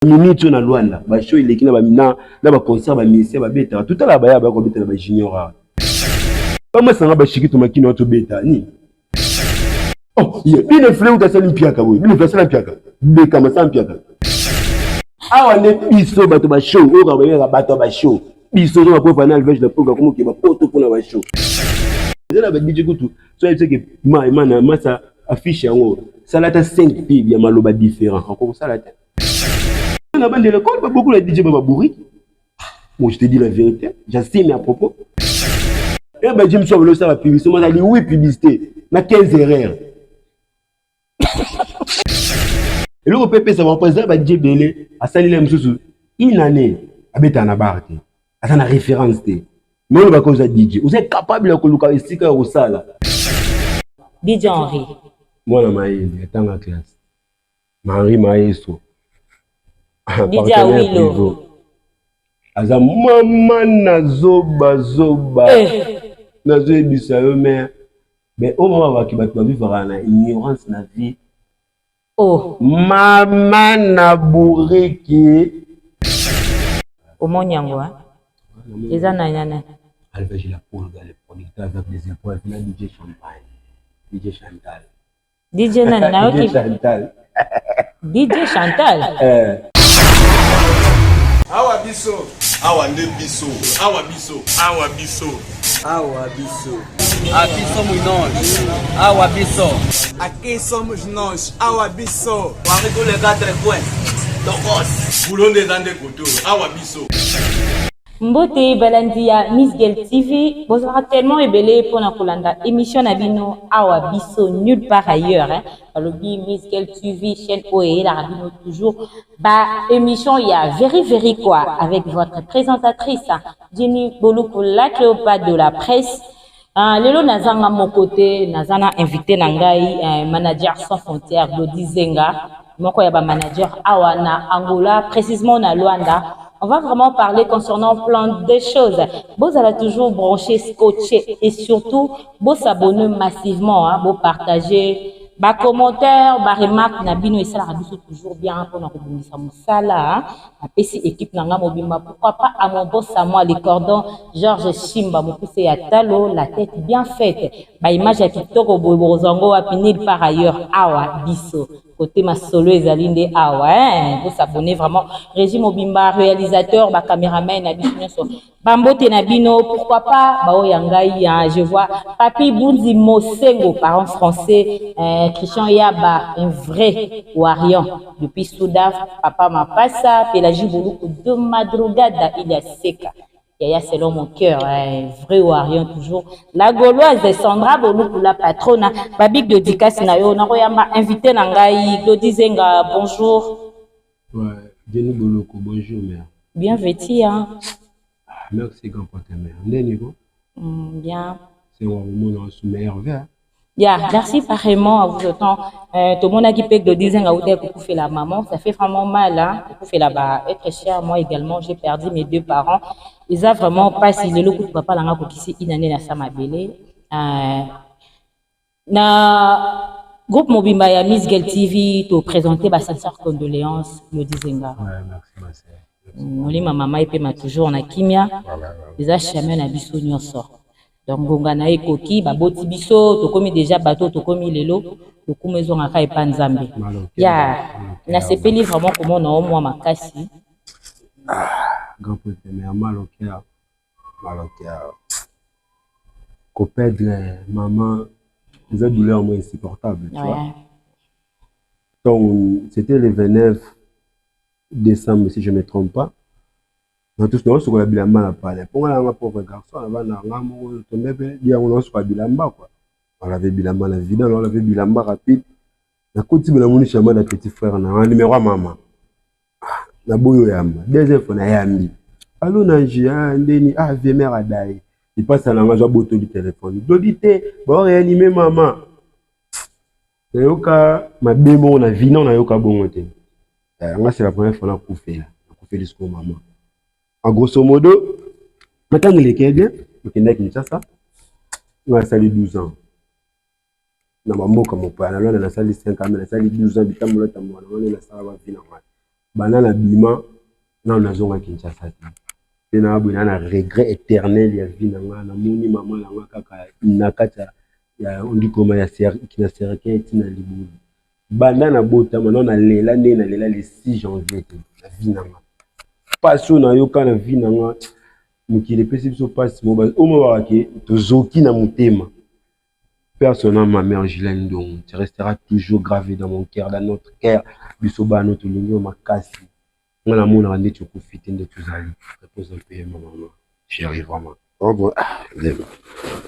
minute na Luanda ba show il ekina ba mina na ba concert ba ministère ba beta tout à la ba ko beta ba junior ba moi sanga ba shiki to makino to beta ni oh ye bine fleu ta sali mpiaka boy bine fleu sali mpiaka be kama sa mpiaka awa ne biso bato ba show o ka ba bato ba show biso zo ba final verge de proga comme ke ba poto pour na ba show zela ba DJ kutu so il sait que mana masa affiche yango salata 5 pib ya maloba différent encore salata on a de l'école, beaucoup de DJ Babouri. Bon, je te dis la vérité, j'assume à propos. Et ben, je me suis envolé ça la publicité. Moi, j'ai dit oui, publicité. Na 15 erreurs. Et le PP, ça va représenter DJ Belé. À salir les moussous. Une année, à bête en abarté. À sa référence. Mais on va cause DJ. Vous êtes capable de colocar ici au salle. DJ Henri. Moi, la maïe, j'étais en classe. Henri Maïso. DJ Awilo. Aza mama nazoba zoba. Nazo ebisa yo mais au moment où tu vas vivre na ignorance na vie. Oh. Mama na bourreki. Au Monyango hein. Eza na yana. Alvege la Polga le producteur avec des épreuves na DJ Champagne. DJ Chantal. DJ nana DJ Chantal. DJ Chantal. Awa biso, awa nde biso, awa biso, awa biso, awa biso. Aqui somos nós, awa biso. Aqui somos nós, awa biso. Avec tous les 4 coins, Tokos. Boulon des Andes Koto, awa biso. Mbote Balandia Miss Girl TV, vous aurez tellement ébélé pour la Kolanda émission Nabino Awa Biso nulle part ailleurs. Hein. Alors, Miss Girl TV, chaîne OE, la Rabino toujours. Bah, émission, il y a very quoi, avec votre présentatrice, Jenny Boloukou, la Cléopâtre de la presse. Lelo Nazanga mon côté, Nazana invité Nangai, manager sans frontières, Dodi Zenga. Moi, il y a un manager Awana, Angola, précisément na Luanda. On va vraiment parler concernant plein de choses. Vous allez toujours brancher, scotcher et surtout, vous s'abonner massivement, hein, vous partager, bas commentaires, bas remarques, nabino et ça la rabiso toujours bien pour nous rebondir ça moussala, hein. La PC équipe nanga mobimba, pourquoi pas à mon boss à moi les cordons, Georges Chimba, mon poussé à Talo, la tête bien faite. Bah image à Kitoko Bouzango à Pinil par ailleurs, awa biso. Côté ma solo et Zalinde awa, vous s'abonnez vraiment. Régime Obimba, réalisateur, bah caméraman, nabino Bambote Nabino, pourquoi pas, bah Yangai, je vois Papi Bounzi Mosengo, parent français, Christian Yaba, un vrai Warian, depuis Soudaf, Papa Mapassa, Pélagie Boulou, de madrugada, il y a Seka. Yaya selon mon cœur, vrai Warian toujours. La Gauloise, Sandra Boulou pour la patronne, Babik de Dikas Nayo, Naroyama, invité Nangai, Dodi Zenga, bonjour. Ouais, Jenny Boloko, bonjour mère. Bien vêtu, hein. Merci grand pour ta mère. Ndenigo? Bien. C'est un moment sous meilleur verre. Yeah, merci pareillement à vous autant. Tout le monde a qui peut de dire que vous faites la maman, ça fait vraiment mal, hein. Vous faites là-bas, être cher. Moi également, j'ai perdu mes 2 parents. Ils ont vraiment pas si le coup de papa l'a pour qui c'est une année na sama belé. Na groupe Mobimba ya Miss Girl TV te présenter ba sincère condoléances le dizenga. Ouais, merci ma sœur. Oli ma maman et m'a toujours en kimia. Les achemins na biso nyonso. Donc ngongana ekoki ba boti biso to komi déjà bateau to komi lelo to kumezo ngaka epa nzambe. Ya na sepeli vraiment comment na moi makasi. Grand pour ta mère mal au cœur. Qu'on perdre maman, les douleurs moins insupportables, tu vois. Donc c'était le 29 décembre, si je ne me trompe pas. Nous tous nous sommes bilamba à parler. Pour moi, pauvre garçon, on avait bilamba la vie, on avait bilamba rapide. La côte de la moni chama de petit frère, on a un numéro à maman. La boyo yamba, deuxième fois na yambi. Allô Nanjia, ndeni mère a daï. Il passe à la maison boto du téléphone. Dodité, bon réanimer maman. Na yoka ma bémo na vie non na yoka bongote. C'est la première fois na koufé là, koufé jusqu'au maman. En grosso modo, maintenant il est bien, le Kenya Kinshasa, on a sali 12 ans. Na mambo comme mon père, on a sali 5 ans, on a sali 12 ans, bitamolo tamolo, on a sali 20 ans. banana bima na nazonga Kinshasa te na abuna na regret éternel ya vie nanga na moni mama nanga kaka na kata ya ondikoma ya kina serke etina libulu banana bota maintenant na lela le 6 janvier la vie nanga passion na yoka na vie nanga mukile pesi biso passe mo ba o mo ba ke tozoki na mutema. Personnellement, ma mère Gilène Dong, tu resteras toujours gravé dans mon cœur, dans notre cœur. Bisoba, notre ligne, ma casse. Mon amour, on a dit que tu profites de tout ça. Repose un peu, maman. J'y arrive vraiment. Oh bon,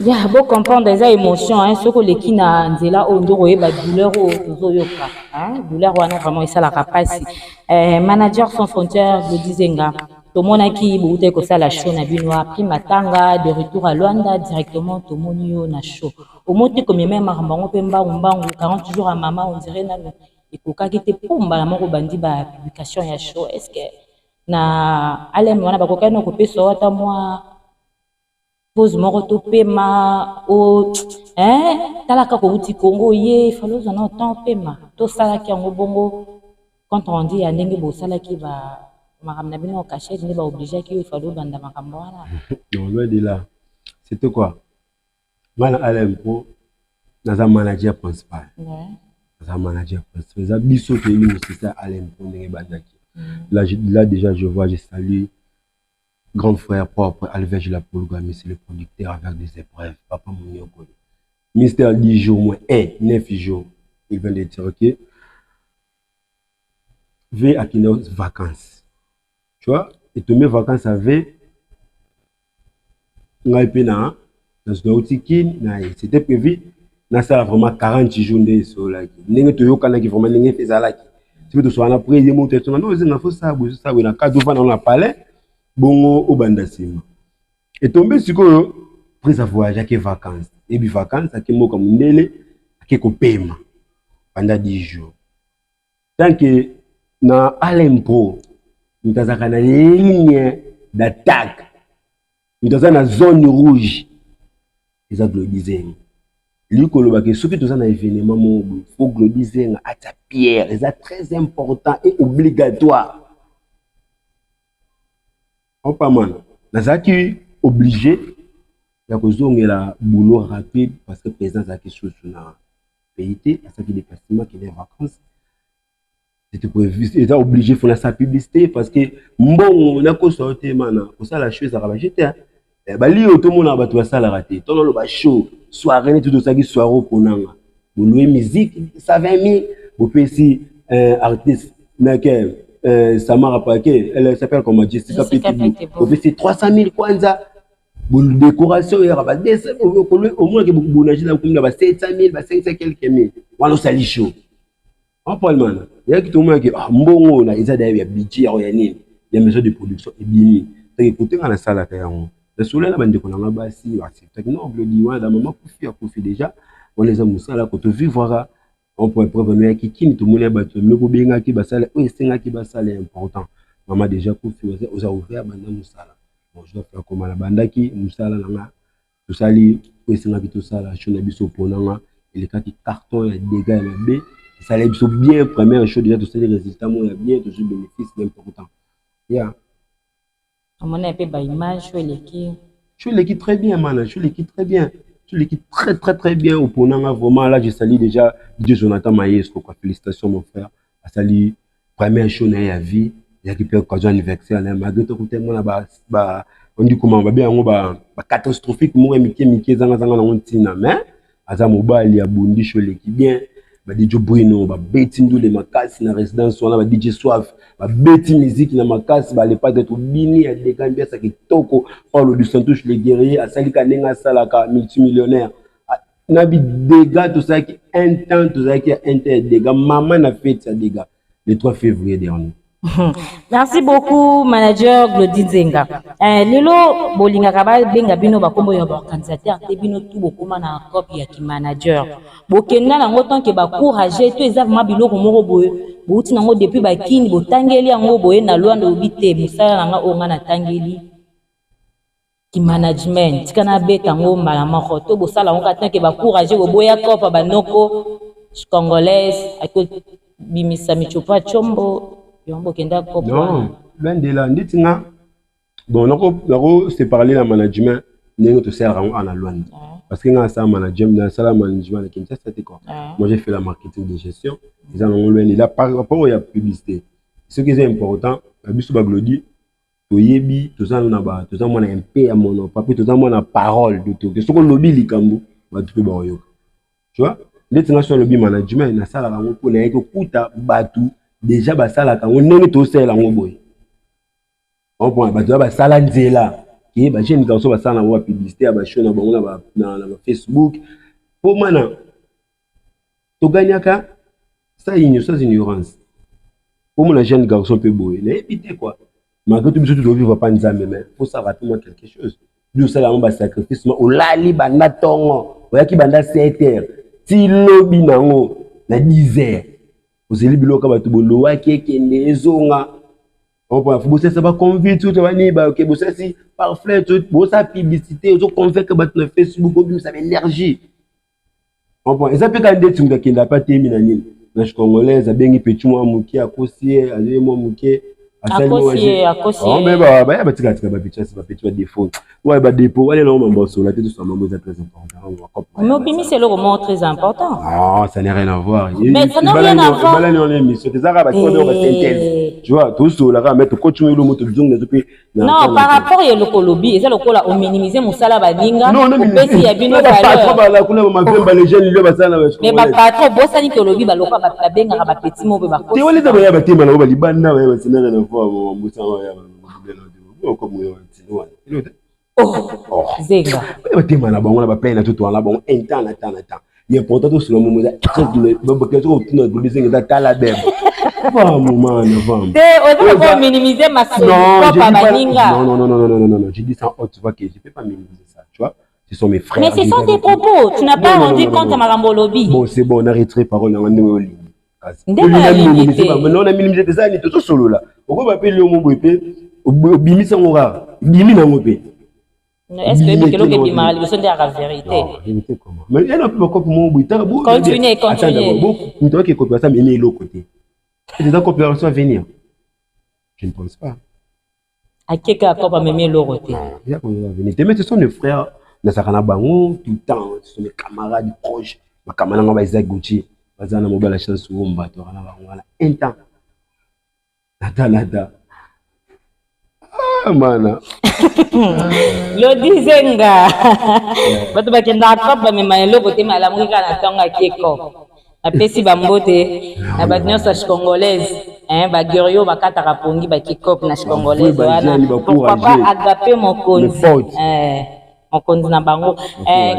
ya beau comprendre des émotions, hein, ce que les qui na nzela o ndoro e ba douleur o tozoyoka, hein, douleur wana vraiment ça la rapasi. Manager sans frontières de Dizenga. Tomonaki boute ko sala show na binoa pris matanga de retour à Luanda directement tomonio na show. Au monte comme même makambango pemba umbangu 40 jours à maman on dirait na ikoka kite pomba la moko bandi ba publication ya show. Est-ce que na alem wana bakoka no ko peso ata moi pose moko to pema o talaka ko uti Congo ye falo zana autant pema to sala ki ngo bongo quand on dit ya ndenge bo sala ki ba makamna bino caché ni ba obligé ki falo banda makambo wana non loin de là c'était quoi mana alem pro naza manager principal naza manager principal za biso te ni c'est ça alem pro ndenge bandaki là déjà je vois je salue grand frère propre, Alvège la Polgami, c'est le producteur avec des épreuves. Papa Mounioko. Mystère 10 jours, moins 9 jours. Il vient de dire, ok. V à nos vacances. Tu vois, et tous mes vacances avaient. C'était prévu. Ça vraiment 40 jours de sol. N'est-ce pas vraiment n'est fait ça là. Tu veux te soigner après, il monte. Non, il faut ça, ça, oui, dans 4 jours, on a parlé. Bongo au bandasima et tombé sur que prise à voyage à vacances et puis vacances à qui mo comme ndele à ko paiement pendant 10 jours tant que na Alempro nous tazaka na ligne d'attaque nous tazaka na zone rouge ils a globalisé lui ko loba que ce que tous en événement mo faut globaliser à ta pierre c'est très important et obligatoire. On pas mal. Nazaki obligé de faire la boulot rapide parce que président a quelque chose sur la PIT, à ce qui est déplacement qui est en vacances. C'était prévu, il était obligé de faire sa publicité parce que bon, on a qu'à sortir maintenant, pour ça la chose à rabatter. Bali tout le monde a battu ça la raté. Tout le monde a show, soirée tout ça qui soirée pour nous. Vous louez musique, ça 20 000. Vous pouvez ici artiste, naquel. Samara Paquet, elle s'appelle comme Jessica Petit. C'est 300 000 kwanza. Pour décoration, il y aura au moins que vous n'avez pas 700 000, 500 quelques mille. Voilà, ça lit chaud. En parlement, il y a qui tout le monde qui bon, ils ont des budgets, il y a des mesures de production et bien. C'est écouté dans la salle à Taïwan. Le soleil, la bande de qu'on a bassi, c'est non, le diwan, la maman Kofi déjà. On les a moussés là, quand on vit, voilà. On pourrait prévenir qui tout le monde est battu. Le problème qui va saler, oui, c'est qui va saler important. Maman déjà confié aux ouvert maintenant Moussala. Bon, je dois faire comme la bande qui Moussala là, tout ça li, oui, c'est qui tout ça là, je suis biso ponanga, il est qui carton et dégâts et b, ça les biso bien première chose déjà tout ça les résultats moi bien tout ce bénéfice important. Yeah. On a un peu d'image sur l'équipe. Je suis l'équipe très bien, man. Je suis l'équipe très bien. L'équipe très bien au Ponanga vraiment là je salue déjà Dieu Jonathan Maïesco quoi félicitations mon frère à saluer première chose dans la vie il y a qui peut occasion anniversaire là malgré tout tellement là on dit comment va bien on va catastrophique moi Mickey zanga na ontina mais aza mobile ya bondi chez l'équipe bien ba DJ Bruno ba beti ndule makasi na résidence on ba DJ Soif ba beti musique na makasi ba le pas d'être bini ya dekambia sa kitoko Paulo du Santos les guerriers a salika nenga salaka multimillionnaire na bi dégâts tout ça qui un temps tout ça qui inter dégâts maman na fête ça dégâts le 3 février dernier. Merci beaucoup, manager Glody Nzenga. Lelo bolinga kaba benga bino bakombo ya organisateur te bino tout bokoma na copie ya ki manager. Bokenda na ngotan ke ba courager to ezavement biloko moko boye. Bouti nango depuis ba kini botangeli yango boye na Luanda obite musala nanga onga na tangeli. Ki management tikana beta ngo mala moko to bosala ngo katanke ba courager boya kopa banoko congolaise ako bimisa michopa chombo Yombo kenda cop. Non, loin de là. Nditinga. Bon, on se parler la management, n'est pas tout en loin. Parce que dans ça management, dans ça management, c'était quoi? Moi j'ai fait la marketing de gestion. Ils en ont loin de là par rapport à la publicité. Ce qui est important, la biso baglodi, toyebi, tout ça on a ba, tout ça on a un peu à mon papier, tout ça on a parole de tout. Ce qu'on lobby likambo, ba tu peux ba yo. Tu vois? Nditinga sur lobby management, na sala la ngo na eko kuta batu. Déjà basala ka on to sala ngo boy. On point batu basala nzela ki ba jeune garçon basala na publicité ba show na bango na Facebook pour mana to gagnaka ça ignorance pour mon jeune garçon peut boy na éviter quoi malgré tout biso tu dois vivre pas nzambe mais faut savoir tout quelque chose du sala on ba sacrifice au lali banda tongo oyaki banda 7h ti lobi nango na 10h ozeli biloka batu bolowa kekende ezonga on peut bosser ça va convaincre tout va ni ba OK bosser si par fleur tout bosser publicité auto convaincre batu na Facebook au ça énergie on peut ça peut quand des tunga qui n'a pas terminé nini na congolaise abengi petit moi muki akosier azeli moi muki akosier on mais ba tika ba petit défaut ouais ba dépôt allez là on m'embosse là tout ça mambo c'est très important mais opimi c'est le moment très important ah ça n'a rien à voir mais ça n'a rien à voir balani on est mis c'est ça ba ko de synthèse tu vois tout ça là mettre coach le moto zong non par rapport à lokolobi et ça lokola on minimiser musala baninga pesi ya bino valeur ba kuna ma vemba les jeunes le basala mais ba patron bosani kolobi ba lokola ba benga ba petit mo be ba ko te wali za ba ya batima na ba libanda ba sinana na fo mbusa wa ya ba ko mo yo tino oh zenga ba tema na bango na ba plein na tout là bon un temps na temps il est important tout sur le moment ba que tout na go zenga da tala dem moment na femme on va minimiser ma non je dis ça en haut tu vois que je peux pas minimiser ça tu vois ce sont mes frères mais ce sont tes propos tu n'as pas rendu compte à Marambo Lobby bon c'est bon on arrêterait parole en ligne non on a minimisé ça ni tout solo là pourquoi appeler le mot bépé bimisa ngora bimi na ngopé est-ce que quelque chose qui mal le son de la vérité vérité comment mais il y a un peu comme mon buita continue on doit que copier ça mais il est l'autre côté et des coopérations à venir je ne pense pas à quelqu'un comme même l'autre côté il y a venir mais ce sont nos frères na sakana bango tout le temps ce sont mes camarades proches ma camarade ngaba Isaac Gucci bazana mobile chance ou mbato na bango wala un temps nada mana lo dizenga bato bakenda kopa mema eloko te malamu kaka na ntango akeko apesi bambote na bato nyonso ya congolaise baguerio bakataka pongi bakikop na congolaise wana pourquoi pas agape mokonzi mokonzi na bango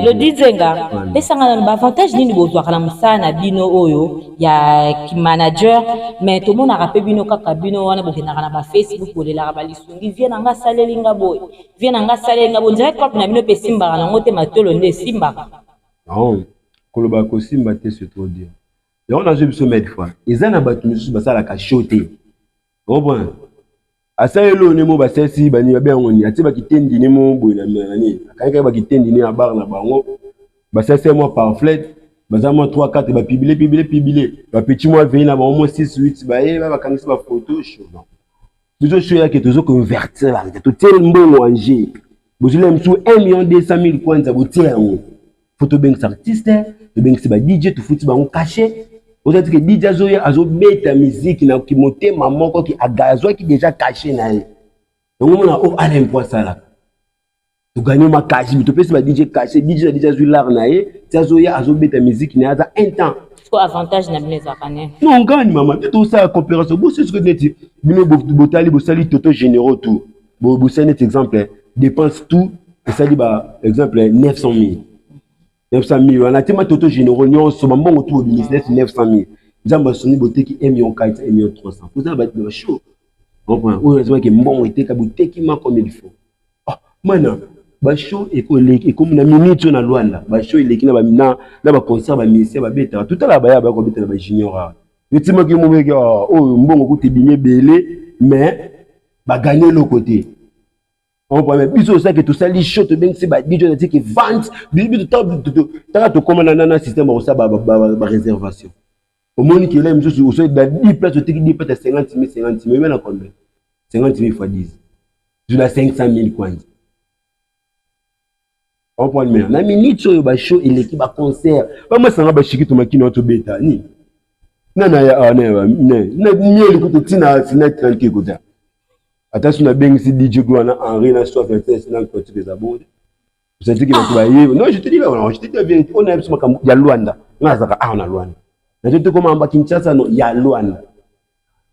lo dizenga pesanga na bavantage nini bozwaka na mosala na bino oyo ya manager mais tomonaka mpe bino kaka bino wana bokendaka na bafacebook bolelaka balisungi vie na nga salelinga boye vie na nga salelinga boye nzela kope na bino mpe esimbaka nango te matolo nde esimbaka non koloba kosimba te c'est trop dire yango nazwi biso mede fois eza na bato misusu basalaka show te obon asalelo ne mo basesi bani babe yango ni ati bakitendi ne mo boye na nani akanga bakitendi ne abar na bango basesi mo pamphlet bazamo 3 4 ba publier ba petit moi vient na bango 6 8 ba e ba kangisa ba photo show non biso show ya ke tozo convertir la to tel mbongo anje bozule msu 1,200,000 kwanza botia yango photo bank artiste de bank ba DJ to futi bango caché ozati que DJ azoya azobeta musique na kimotema moko ki agazwa ki déjà caché na ye donc on a au Alain Poissala to gagner ma caché to pesi ba DJ caché DJ na DJ azui l'art na ye azoya azobeta musique na za un temps ko avantage na bino zakane non gagne maman tout ça coopération bo c'est ce que neti bino botali bosali toto généraux tout bo c'est un exemple dépense tout et ça dit ba exemple 900,000 900,000 on a tellement toto généraux nyons so mbongo tout au business 900,000 nzamba soni boteki 1,4 1,300,000 vous avez ba show on prend ou raison que mbongo eteka boteki ma comme il faut ah mana ba show et comme na minute na Luanda ba show ileki na ba mina na ba concert ba ministère ba beta tout la ba ko beta ba junior etima ki mo meke oh mbongo ko tebimé belé mais ba gagner le côté. On peut même plus ça que tout ça les shows te bien c'est ba DJ qui vente bibi de temps tu comment dans un système ça ba réservation Au moins qu'il aime juste au seuil de 10 places, tu dis peut-être 50 000, 50 000, mais il combien 50 000 fois 10. Je l'ai 500 000 coins. On prend le meilleur. La minute sur le show et l'équipe à concert. Pas moi, ça va chiquer tout ma kino to bêta. Ni. Non, mieux écoute, Tina, c'est net tranquille, écoute. Attention, on a bien ici DJ Gloana, Henri, la soif, la tête, c'est tu les abonnes. Vous savez qu'il va travailler. Non, je te dis, je te dis la vérité. On a il y a Luanda. On a Luanda. Je te comment en Kinshasa, non, il y a Luanda.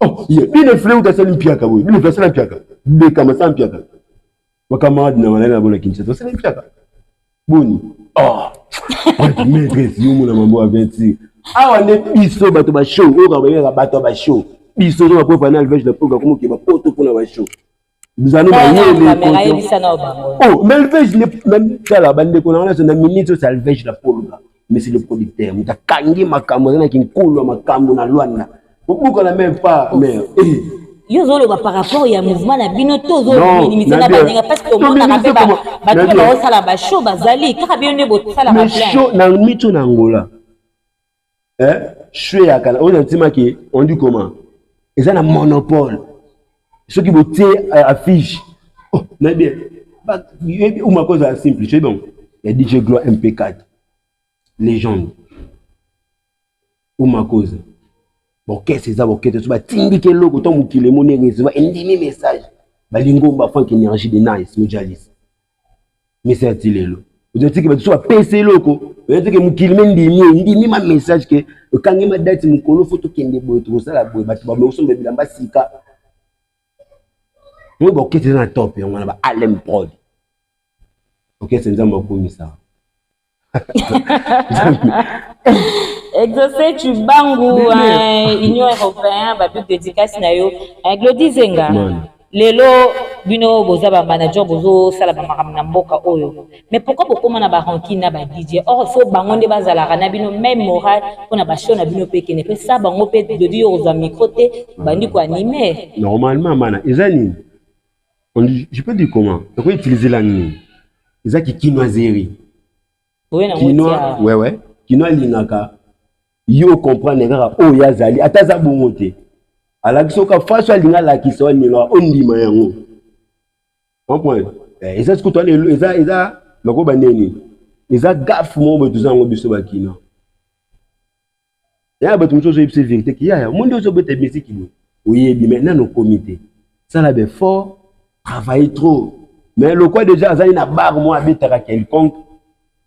Oh, il y a une fleur où tu as ça l'impiaka, oui. Une fleur, c'est l'impiaka. Des camarades, l'impiaka. Ma camarade, n'a pas la bonne Kinshasa, c'est l'impiaka. Boni. Oh, maîtresse, you mon maman a 26. Ah, on est biso, bateau ba show. On va aller bateau ba show. Biso, on va pouvoir faire l'alvège de programme comme qui va porter pour la show. Nous allons aller. Oh, mais l'alvège, même la bande qu'on a, c'est une minute, c'est l'alvège de programme. Mais c'est le producteur. On a kangi ma camarade qui coule ma camarade na Luanda. Pourquoi on n'a même pas, mais. Yo zolo par rapport il y a mouvement na bino to zolo minimiser na baninga parce que on a rappelé ba ba sala ba show bazali kaka bien ne bo sala ba plein show na mito na Angola show ya kana on ntima ki on dit comment ils ont un monopole ceux qui votent affiche oh na bien ou ma cause simple c'est bon il y a DJ Gloire MP4 légende ou ma cause bon qu'est-ce que ça bon qu'est-ce que ça tingi que logo to mukile moni recevoir indimi message balingo ba funk énergie de nice mojalis mais c'est atilelo vous dites que ba so PC loko vous dites que mukile ndimi ma message que kangi ma date mukolo photo kende boy to ça la boy ba ba so be bilamba sika moi bon qu'est-ce que ça top on a ba Alem Prod OK c'est nzamba ko misa exaucé tu bangu Union européenne ba but dédicace na yo Glody Zenga lelo bino boza ba manager bozo sala ba makamna mboka oyo mais pourquoi bokoma na ba ranking na ba DJ or faut bango nde bazala na bino même moral pona ba show na bino pekene pe ça bango pe de dire aux amis côté bandi ko animer normalement mana ezani je peux dire comment on peut utiliser la nuit ezaki kinoiserie kinois ouais kinois linaka yo comprendre ngaka o yazali ataza bongote ala kisoka faso alinga la kiso ninga ondima yango on point eza ce que toi eza loko baneni eza gaffe mo betuzango biso bakina ya batu mchozo yipse vérité ki ya monde ozo bete musique ni oyebi maintenant nos comités ça la be fort travailler trop mais le quoi déjà azali na bar mo abetaka quelconque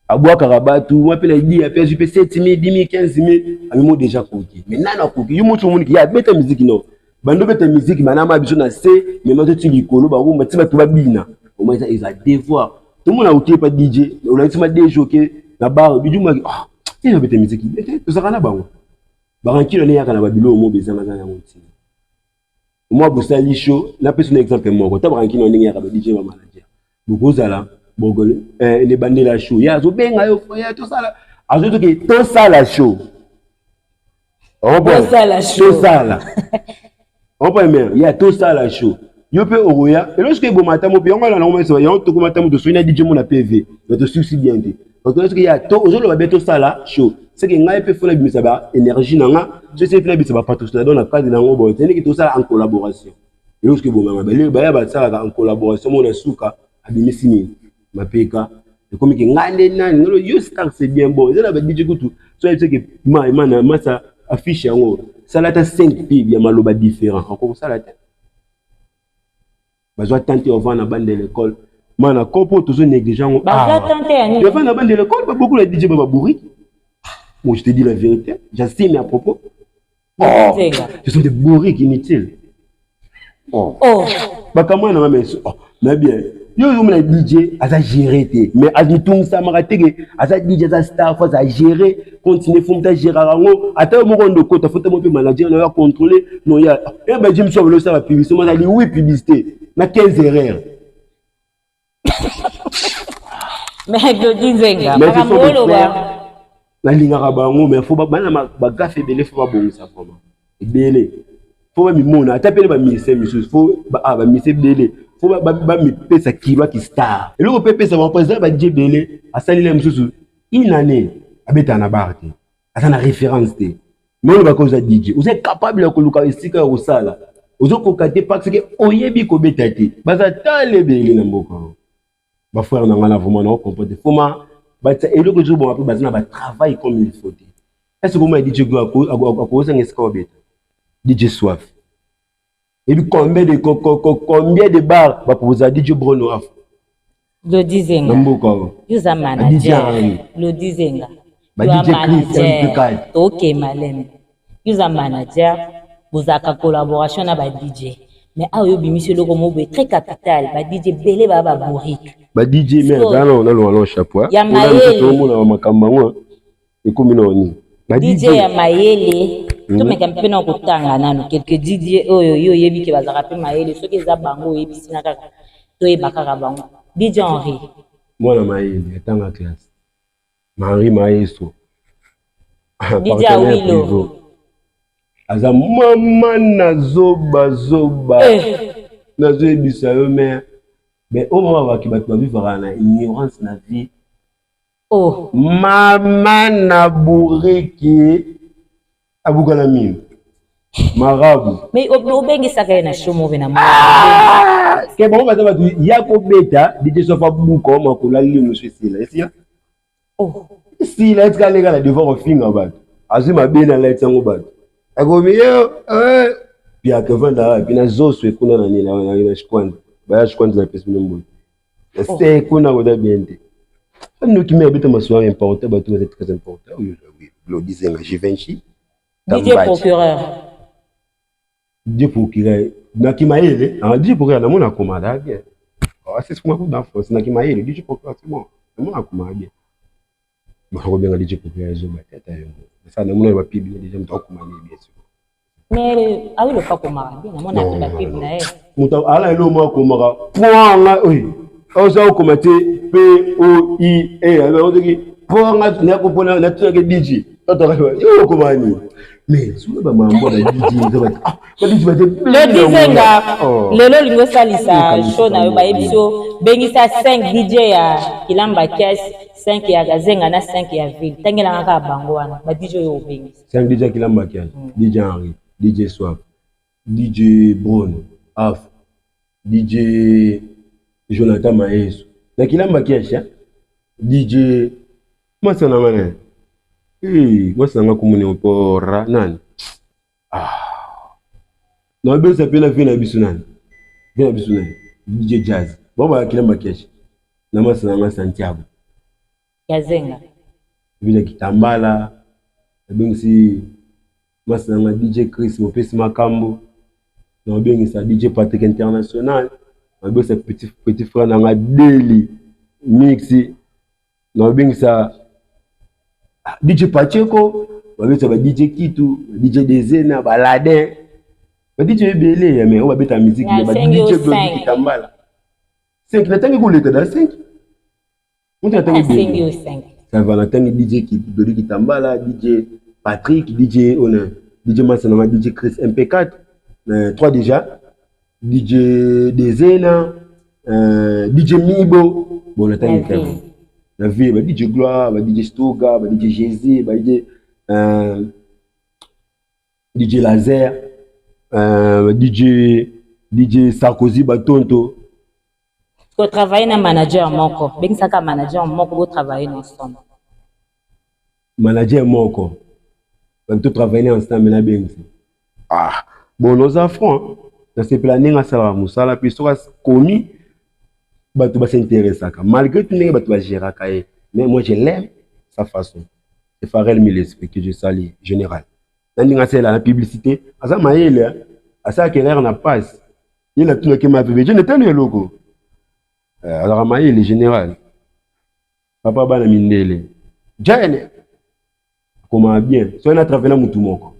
aboua karabatu moi pe la dit après je peux 7 000 10 000 15 000 ami déjà cookie mais nana cookie yo mutu muniki ya beta musique non bando beta musique manama biso na C mais moi tu likolo ba ko matiba to babina au moins ils a devoir tout le monde a outé pas DJ on a tima DJ OK na bar bijuma ah il beta musique to sakana bango baranki le yaka na babilo mo bezanga za yango ti moi bosali show na pesa un exemple moi ta baranki no ndenge yaka ba DJ ba manager bokozala bogole les bandés la show ya zo benga yo ya tout ça là azoto que tout ça la show tout ça la show tout ça là on peut même il y a tout ça la show yo pe oroya et lorsque bon matin mo pe on va là on ça yo to ko matin mo to soina DJ mo na PV yo to souci bien té parce que lorsque il y a tout aujourd'hui va tout ça là show c'est que ngai pe fona bimisa ba énergie nanga je sais fona bimisa ba patrocine dans la cadre na ngo bon c'est que tout ça en collaboration et lorsque bon mama ba ça en collaboration mo na suka abimisi ni mapeka comme que ngande nani ngolo yo star c'est bien bon ça va dire que tout so c'est que ma ça affiche yango ça la ta 5 pib ya maloba différent encore ça la ta bazo tenter on va na bande de l'école mana kopo toujours négligent bazo tenter ani je vais na bande de l'école pas beaucoup les DJ baba bourri moi je te dis la vérité j'assume à propos ce sont des bourriques inutiles oh bakama na mais na bien yo mona DJ aza gérer té mais azitung sa maratege aza DJ aza star faut à gérer continuer faut ta gérer rango ata mo kondo kota faut ta mo pe manager na contrôler non ya e ba jim so le ça va publicité moi ali oui publicité na 15 erreurs mais Glody Zenga makamolo ba na linga bango mais faut ba ba gafe belé faut ba bongisa vraiment belé faut ba mi mona ata pele ba ministère monsieur faut ba ministère belé faut ba mi pesa kilo ki star et le pepe ça va présenter ba DJ belé a sali la mususu une année abeta na barke ata na référence té mais on va cause DJ vous êtes capable de koluka esika au sala ozo kokate parce que oyebi ko betati baza talebeli na mboka ba frère na ngana vraiment na comporter foma ba tsa eloko jo bon après bazina ba travail comme il faut. Est-ce que vous m'avez dit que à cause d'un escobet DJ Soif et puis combien de bars va proposer DJ Bruno Af le dizenga yuza manager le dizenga manager OK malem yuza manager vous avez collaboration na ba DJ mais ayo bimisio loko mo très capital ba DJ belé ba bourri ba DJ mais dans le chapeau ya mayele tout le monde na makambango et comme non DJ ya mayele to meka mpena kotanga nano quelques DJ oyo yo yebi ke bazaka pe mayele soki eza bango yebi sina kaka to yebaka ka bango DJ Henri moi mayele tanga classe Henri Maeso DJ Awilo aza mama nazoba nazoyebisa yo mais au moment baki bato bavivaka na ignorance na vie oh mama na bureki abuka na mimi marabu mais obengisaka na shomo vena mo ke bon bato bato ya ko beta DJ Sofa buko makula limu swisila esia oh si la etka lega la devant au finger bato azima bena la etsango bato akomiyo puis akavanda puis na zoso ekuna na nila na shkwanda baya shkwanda na pesi mbo c'est kuna koda biente nous qui m'habitent ma soirée important bato c'est très important oui le dizenga Givenchy DJ procureur na kimaele DJ procureur na mona komada bien c'est ce qu'on a dans France na kimaele DJ procureur c'est bon na mona komada bien ma ko bien DJ procureur zo batata yo ça na mona ba pibili déjà mto komada bien sûr mais awi le pas komada bien na mona ba pibili na muta ala elo mo komada point oui oza komate POIE alors dit pour na ko pona na tu ke DJ yo komani mais sur ba mambo na DJ zo ba DJ ba le dizenga lelo lingo salisa show na yo ba ebiso bengisa 5 DJ ya kilamba cash 5 ya gazenga na 5 ya ville tangela ngaka bango wana ba DJ yo bengisa 5 DJ kilamba cash DJ Henri DJ Swap DJ Bruno Af DJ Jonathan Maeso na kilamba cash DJ Masa na mana masa nga kumune opora nani na besa pena vina bisu nani DJ Jazz baba kilamba cash na masa nga Santiago gazenga bila kitambala bengisi masa nga DJ Chris Mopesi Makambo na bengisa DJ Patrick International na besa petit frère na nga Deli Mixi na bengisa DJ Pacheco na besa ba DJ Kitu DJ Dezena Baladin ba DJ belé mais on va beta musique ba DJ kitambala 5 na tangi koleta da 5 on t'a tangi 5 ça va na tangi DJ Kitu kitambala DJ Patrick DJ on DJ Masana DJ Chris MP4 3 déjà DJ Dezena DJ Mibo bon na tangi la vie ba DJ Gloire ba DJ Stoga ba DJ Jésus ba DJ Laser DJ Sarkozy Batonto ko travailler na manager moko bengisa ka manager moko go travailler ensemble manager moko ba to travailler ensemble na bengisi bon nos enfants dans ces planning à sala musala puis so commis bato ba s'intéresse malgré tout bato ba gérer mais moi je l'aime sa façon c'est Pharrell Miles que je salue général nandinga c'est la publicité asa maele asa kerer na passe il a tout que ma bébé je n'étais le logo alors maele général papa bana mindele jane comment bien so na travailler mutu moko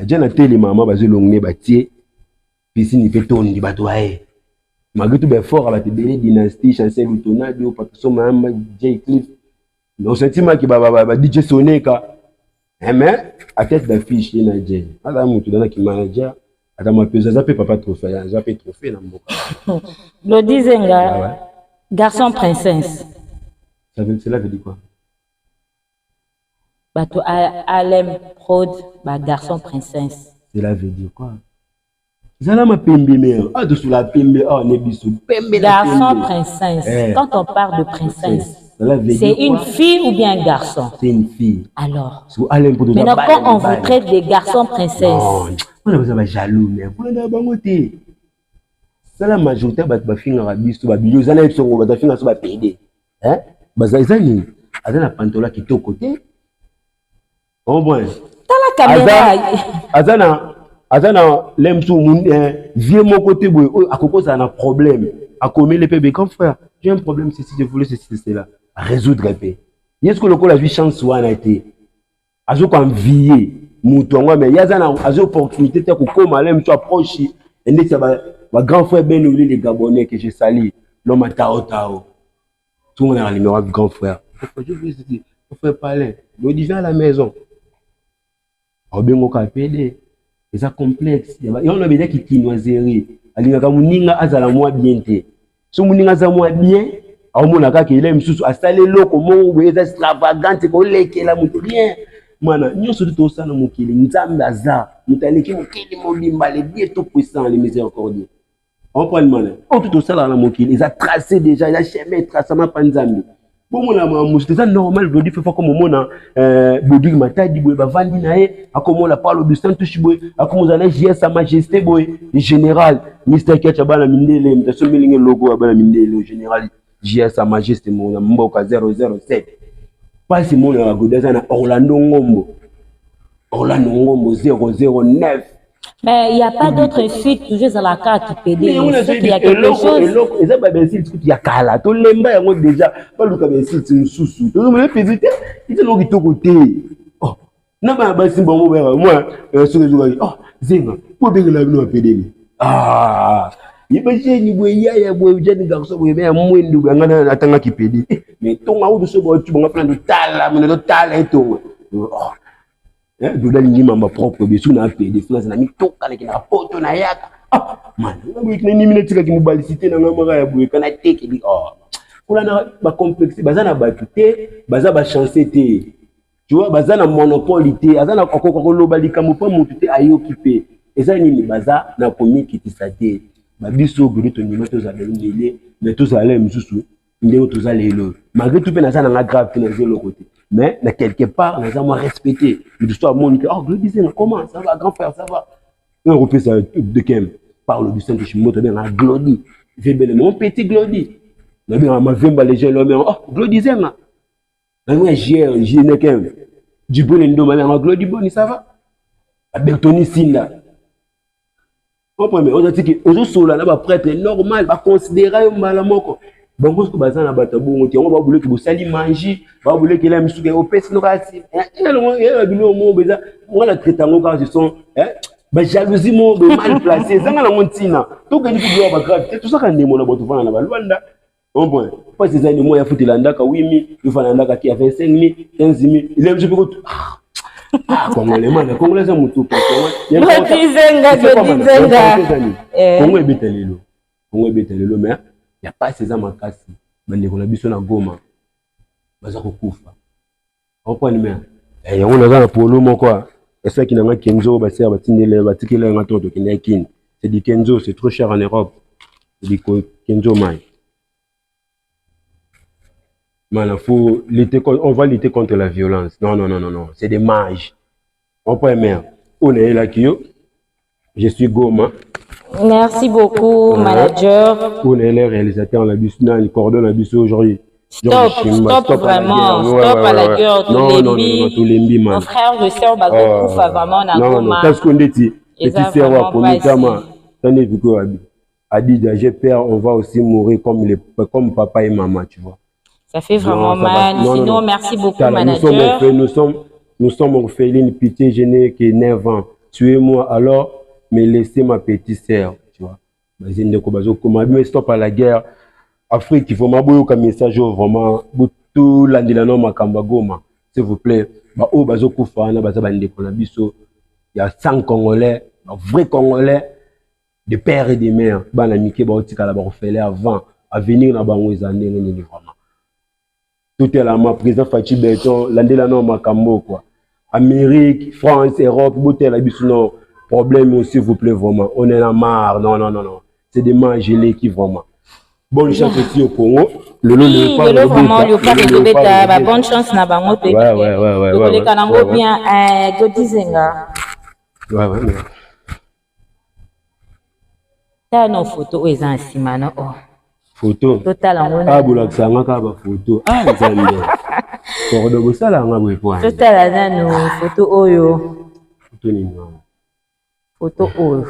jana tele mama bazolongne batie piscine fait tourner bato aé malgré tout ben fort à la télé dynastie chancel Lutonadio Patricio Mahama Jay Cliff no sentiment ki ba DJ Soneka mais à tête d'affiche na Jay ala mutu dana ki manager ata mapeza za pe papa trophée za pe trophée na mboka le dizenga garçon princesse ça veut dire quoi Bato Alem Prod, garçon princesse. Cela veut dire quoi? Zala ma pembe mère. Ah, de sous la pembe, ah, nebiso. Pembe la Garçon pembe. princesse. Quand on parle de princesse, c'est une fille ou bien un garçon? C'est une fille. Alors, maintenant quand on vous traite des garçons princesses, on a besoin de jaloux, mais on a besoin de ça. La majorité de filles en Arabie, ils ont pédé. Hein? Bazazani, Azana Pantola qui est au côté. Au moins. T'as la caméra. Azana, l'aime sous mon vieux mon côté, à cause d'un problème. À commettre les bébés comme frère. J'ai un problème, c'est si je voulais, c'est cela. À résoudre la paix. Est-ce que le coup, la vie chance soit en été? Azo quand vie, mouton, mais il y a une opportunité de comme l'aime soit proche. Et n'est-ce pas, ma grand frère Ben Ouli, les Gabonais que j'ai sali, l'homme à Tao Tao. Tout le monde a un numéro de grand frère. Je veux dire, on fait parler. Le divin à la maison. On bien au PD. Et ça complexe. Il y a un homme qui noiserie. Alingaka muninga azala moi bien te. So muninga za moi bien, au monaka que il aime sous installer loko mon weza extravagante ko lekela mutu bien. Mana nyoso tout ça na mokili nzambe aza. Mutaleki mokili molimba les bien tout puissant les miséricordieux. On prend mana. On tout ça là na mokili, ils a tracé déjà, il a chemin tracement panzambe. Bon mon c'est ça normal je dis faut comme mona bodi matadi boy bavandi nae akomola parle du saint touchiboy akomoza JS sa majesté boy général Mr Ketcha bana mindele mtaso milinge logo bana mindele général JS sa majesté mon mboka 007 pas si mon na godaza na Orlando Ngombo 009. Mais il n'y a pas d'autre suite, toujours à la carte qui pédé. Il y a quelque chose. Et ça, il y a Kala, tout le monde déjà, pas le cas de c'est sous-sous. Tout le monde est pédé, il est là qui est au côté. Oh, non, mais c'est bon, moi, sur les jours, oh, Zéma, pour bien la vie, pédé. Ah, il va dire, il y a des garçons, il y a moins de attendre qui pédé. Mais ton haut de ce bois, tu vas plein de talent, mais de talent. Doda lingi mamba propre besu na PD finance na mitoka na kina poto na yaka man na ni minute ka kimubali cité na ngama ya buye kana teke di kula na ba complexe bazana ba tuté baza ba chance té tu vois bazana monopole té azana kokoko loba likambo pa mutu té ayo occupé eza nini baza na komiki tisate ba biso gulu to nyima to za belumele mais to za le msusu ndeko to za lelo malgré tout pe na za na grave na zelo côté. Mais quelque part, les gens respecté. L'histoire montre que, oh, Glody Zenga, comment ça va, grand frère, ça va. Un Européen, ça de Kem parle du Saint-Chimot, bien à Glody. Mon petit Glody. Ma vemba les gens, oh, Glody Zenga. Moi, j'ai Kem. Du bon endo, ma mère, Glody Boni, ça va. À Bertoni Sinda. On a dit que, aujourd'hui, là, prêtre normal, va considérer un malamoko. Bon, parce que bazan na batabou, on va vouloir que vous sali manger, va vouloir que la musique au pes no kasi. Et le bilo mo beza, moi la traitango quand ils sont ba jalousie mo mal placé, ça na montina. Donc il faut voir ba grave, tout ça quand ndemo na boto vana na balwanda. Bon point. Pas ces animaux ya futi landaka 8000, il faut landaka qui a 25000, 15000, il aime je peux Congolais man, Congolais ça mutu pas. Glody Zenga. Congo betelelo. Congo betelelo mais il n'y a pas ces hommes cassés. Mais on a vu sur la gomme. Baza kufa. On prend le et on a un polo mon quoi. Et ça qui n'a pas Kenzo, bah c'est abatindele, batikele un autre qui n'est kin. C'est du Kenzo, c'est trop cher en Europe. C'est du Kenzo man. Man, faut lutter, on va lutter contre la violence. Non. C'est des mages. On prend le on est là qui je suis Goma. Merci beaucoup, manager. On est les réalisateurs, on a vu le cordon, on a vu aujourd'hui. Stop vraiment, stop à la guerre, tout l'embi, mon frère, je sais, on va vraiment dans le non, qu'est-ce qu'on dit? Petit serveur pour notamment, tenez, Adida, j'ai peur, on va aussi mourir comme papa et maman, tu vois. Ça fait vraiment mal. Sinon, merci beaucoup, manager. Nous sommes orphelines, pitié, je n'ai que 9 ans. Tuez-moi alors. Mais laissez ma petite sœur, tu vois. Mais stop à la guerre. Afrique, il faut m'abouiller comme message vraiment. Tout l'andilano makambagoma, s'il vous plaît. Il y a 100 Congolais, vrais Congolais, de pères et de mères. Avant à venir dans les années vraiment. tout est là, ma président Fachi Béton, l'andela non makambo quoi. Amérique, France, Europe, beauté la bis non problème s'il vous plaît vraiment. On est en marre, non. C'est des mains gelées qui vraiment. Bonne chance aussi au Congo. Le lot vraiment le pas de bêta, bonne chance na bango te. Ouais. Le kanango bien Godizenga. Ouais. T'as nos photos aux anciens non oh. Photo. Total en ah bolakisa nga ka ba photo nzambe kordo bosala nga boye point total na no photo oyo photo ni non photo oyo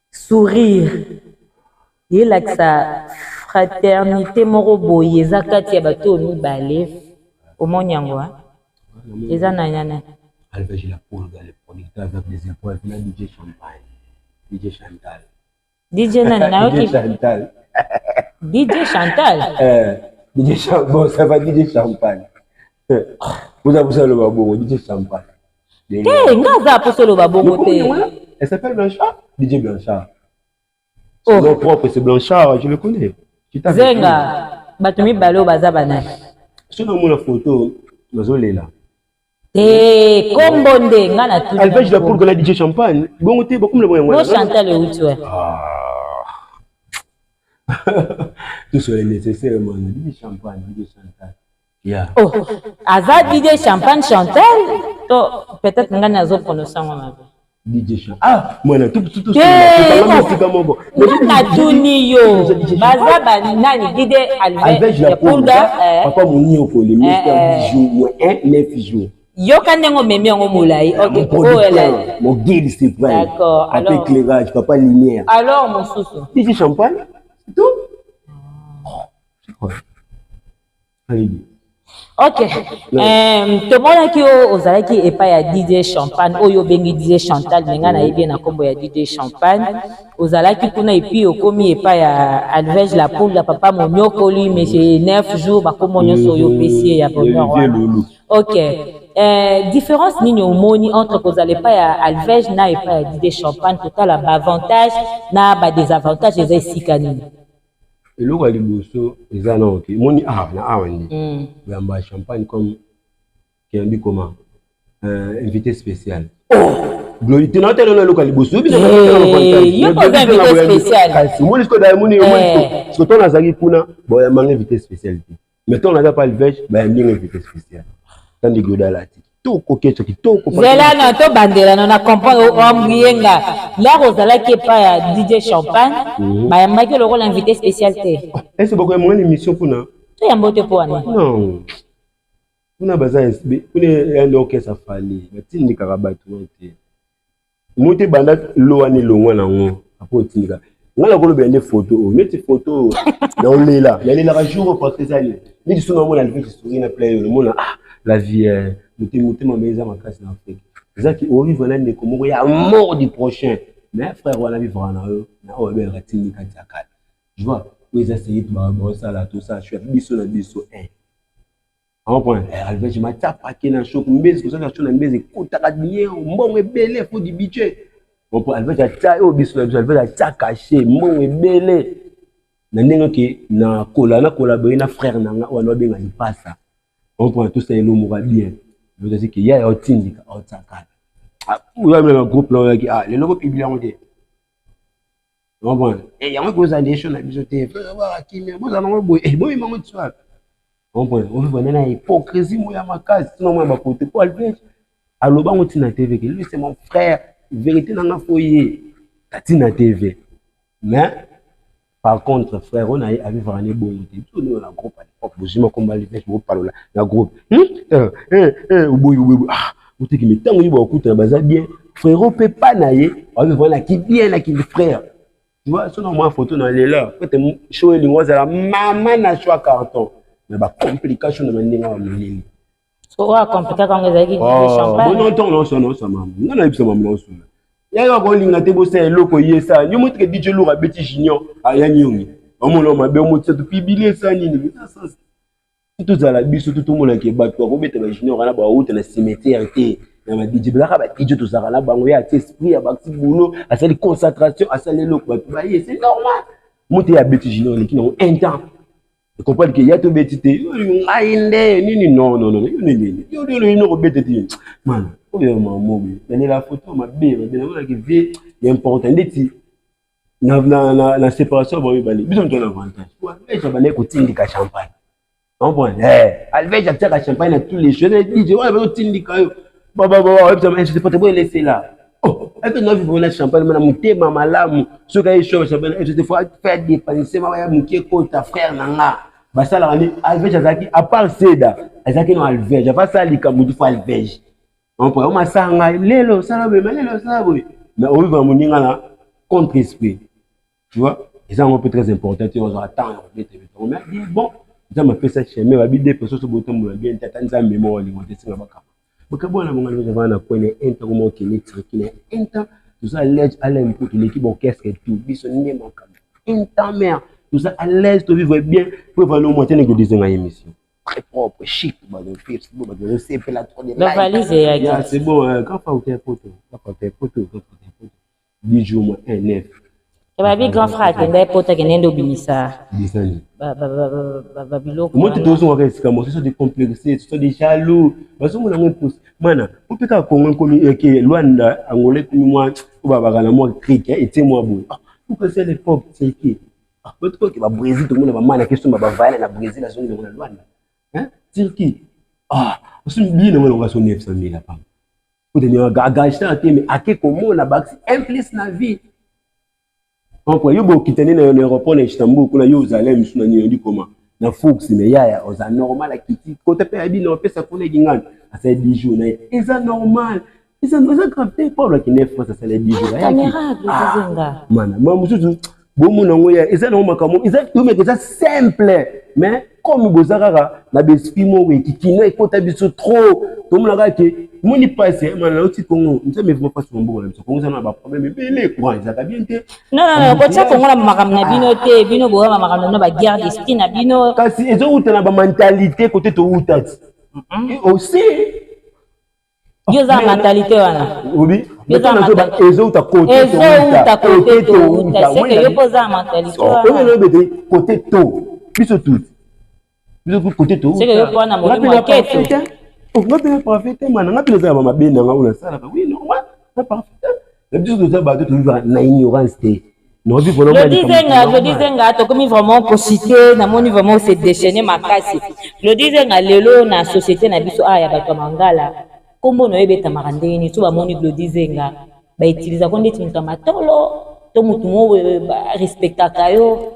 sourire yelakisa fraternité moko boye eza kati ya bato mibale omonyangwa eza na nyana Alvege la Poulga le producteur avec des épreuves na DJ Champagne DJ Chantal DJ nani na DJ Chantal DJ Chantal. DJ Champagne, bon, ça va DJ Champagne. Vous avez le babon, DJ Champagne. Ngaza pour le babon. Elle s'appelle Blanchard. DJ Blanchard. Son nom propre, c'est Blanchard, je le connais. Zenga, Batumi Balo Bazabana. Si on a la photo, nous allons là. Kombonde, ngana tout. Alvege la Poulga la DJ Champagne. Bon, t'es beaucoup le moyen. Chantal le Outoué. Tout ce qui est nécessaire, DJ Champagne, DJ Chantal. Yeah. Oh, Aza DJ Champagne Chantal. Peut-être que nous avons prononcé moi. DJ Champagne. Ah, moi, tout. Alvege la Poulga. Papa Mouni au pôle, ministère 10 jours, 9 jours. Yo kandengo memi ngo moulayi. OK, mon guide c'est vrai. D'accord. Papa éclairage, papa lumière. Alors mon sousou. DJ Champagne. Tout. C'est quoi? Allez. OK. Tout monde qui ozalaki epa ya DJ Champagne, oyo bengi DJ Chantal menga na yebi na kombo ya DJ Champagne. Ozalaki kuna epi okomi epa ya Alvege la Poulga papa monyokoli mais c'est 9 jours bakomo nyonso oyo pesi ya bonheur. OK. Différence nini omoni entre kozale pa ya Alvege na epa ya DJ Champagne total ba avantage na ba désavantage eza esika nini? Eloko liboso eza na OK moni na awandi yamba Champagne comme qui comment invité spécial gloire tu n'entends pas eloko liboso bi yo ko invité spécial moi ce que da moni ce que ton azaki kuna bon ya mang invité spécial mais ton n'a pas Alvege ba bien invité spécial tandi gloire la tout coquette qui tout zela na to bandela na comprendre ombienga la rozala qui pas ya DJ Champagne ba yamaki le rôle invité spécial té est-ce que beaucoup une émission pour na to yambote pour ana non kuna baza kuna endo que ça fallait batindi karabatu té moté banda loani longwa nango apo tindika ngala ko bende photo meti photo na olela ya lela jour pour tezali ni sona mona Alvege souris na play le mona la vie motema meza makasi na Afrique zaki orive na ndeko moko ya mort du prochain mais frère wana vivre na eux na o be ratini kati akala tu vois où ils essayent de ça là tout ça je suis biso na biso en point Alvege ma tapa ki na shop mbezi ko ça na mbezi kutaka bien mbongo ebele faut du budget on peut Alvege a o biso na biso Alvege a caché mbongo ebele na ndenge ke na collaborer na frère na wana benga lipasa on prend tout ça et l'homme va bien. Je veux dire qu'il y a un team qui a un il y a un groupe là qui les logos publiés on dit. On prend et il y a un gros addition à bijoter. Qui mais moi ça non boy. Bon il m'a dit ça. On prend on veut na hypocrisie moi ya makazi sinon moi ba côté pour Alvege. Aloba on tina TV que lui c'est mon frère. Vérité na nga foyer. Tina TV. Mais par contre, frère, on a vivre en ébonité. Tout le monde a un groupe à l'époque. Je me combat les fesses, je parle là. La groupe. Vous qui me tend, vous écoutez, bien. Frère, on peut pas nailler. On veut voir qui bien, là, qui est frère. Tu vois, si on a une photo dans les là, quand tu show les noirs, la maman n'a choix carton. Mais bah, complication de manière à l'île. So, compliqué quand vous avez dit Champagne. Non, ça maman. Non, non, ça maman. Il y a un rolling à te bosser un loco hier ça. Nous montre que DJ Lourd a Betty Junior à Yannioni. On m'a dit ben on montre depuis billet ça ni ça. Tout ça la biso tout le monde qui bat toi. On mettre Junior là bas route dans cimetière et na ma DJ là ba DJ tout ça là bas on y a esprit à baxi boulot à cette concentration à ça les loco. C'est normal. Monter à Betty Junior qui ont un temps. tu comprends que y a tout bêtité non non non yo bêtité man maman mais la photo ma belle il est important ndeti na séparation bon bali biso mto na avantage alveja bale kotindika champagne on point alveja teka champagne na tous les choses dit je vais tindika yo baba je sais pas te laisser là oh avec nous vivons na champagne na mutema malamu soka champagne je te faut faire dépenser ma ya mukie ko ta frère nanga basala rani alveja zaki à part seda azaki no alveja fa salika mutu fa alveja on point on masanga lelo sala be lelo sala bo mais on va moninga na contre esprit. Tu vois, et ça, on peut très important. Tu vas attendre, mais bon, ça m'a fait ça chez moi. Mais des personnes sont bien, t'attends ça, mais moi, c'est la baka. Donc, bon, on a connu un temps comment qui est un temps, tout ça, l'aide à l'impôt, l'équipe orchestre et tout, ils sont nés mon un temps, mère, tout ça, à l'aise, tu vivre bien, pour faire le monter les deux émission. Très propre, chic, la valise est c'est bon, quand on fait photo, 10 jours, un neuf. Babi grand frère qui n'est pas qui n'est d'obéissar. Moi tu dois voir ce que ce sont des complexés, ce sont des jaloux. Parce que moi pousse. Mana, pour que Congo comme que Luanda angolais comme moi, ou baba na moi crique et c'est moi bon. Pour que c'est l'époque c'est qui. Votre quoi que va Brésil tout le monde va mana question va valer na Brésil la zone de Luanda. Hein? Turquie. On bien on va sonner 900 000 là pas. Pour tenir gage ça mais à quel comment la baxe implique na vie. Encore yobo kitani na aéroport na Istanbul kuna Yerusalem suna ni ndi koma na Fox mais yaya oza normal akiti côté pe abi na pesa kuna gingana asa 10 jours na eza normal eza grave pas la kinef ça c'est les 10 jours caméra dizenga mana mamu susu bomu na ngoya eza na makamo eza to mais eza simple mais comme bozakaka na bespimo we kitino ekota biso trop to mona ke moni passe mana oti Congo nzembe vont pas sur mboka na biso Congo ça na ba problème belé quoi ça va bien te non ko tsa Congo na makam na bino te bino bo makam na ba guerre d'esprit na bino kasi ezo uta na ba mentalité côté to utati aussi yo za mentalité wana oui ezo uta côté to uta c'est que yo poza mentalité wana côté to biso tout biso côté to c'est que yo pona mo market on va bien parfait man on a plus ça ma bena nga ça oui normal pas parfait le plus de ça ba tu vivre na ignorance te non vivre le dizenga to comme vraiment pour citer na moni vraiment c'est déchaîner makasi le dizenga lelo na société na biso ya bato mangala kombo no ebeta marandeni to ba moni le dizenga ba utiliser ko ndeti mutu matolo to mutu mo respecta kayo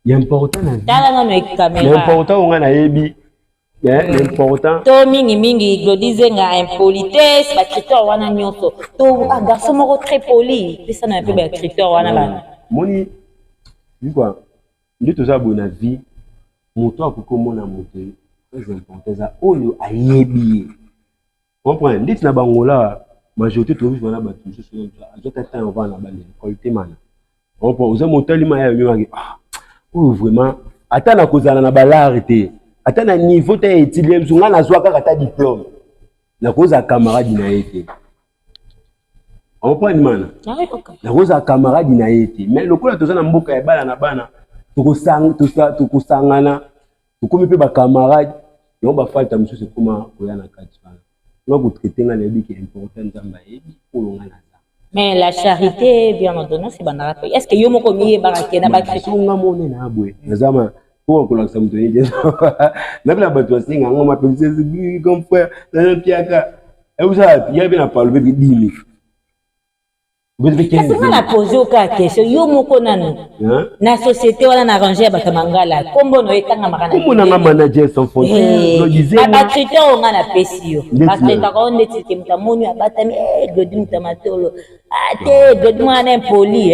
important na tala na caméra important on na yebi important to mingi glodizenga impolitesse ba critère wana nyonso to garçon moko très poli pesa na peu ba critère wana ba moni quoi ndi to za bona vie moto akokomona moto très important za oyo ayebi comprendre ndi na bangola majorité to vivre na ba tout ce azota temps on va na ba qualité mana on peut uza motali ma ya mimi oh vraiment atana kozala na balarité atana niveau ta étudier msunga na zwa kaka ta diplôme na koza camarade na yete on prend mana na koza camarade na yete mais lokola toza na mboka ya bana na bana tukosangana tukomi pe ba camarade yo ba falta msusu kuma koya na kati bana no ko traiter nga na biki important zamba yebi kolonga na mais la charité bien ordonnée c'est banara est-ce que yo moko miye barake na ba kritunga mone na abwe nazama pour que l'on s'amuse de na bila bato asinga ngoma pese comme frère na piaka et vous savez il y a bien à parler de 10 000 vous devez qu'est-ce qu'on a posé au cas question yo moko nanu na société wana na ranger ba mangala kombo no etanga makana kombo na manager sans frontières no disait ba critère on a pesi yo ba critère on ndeti ke mutamoni abatami godi mutamatolo ate godi mwana impoli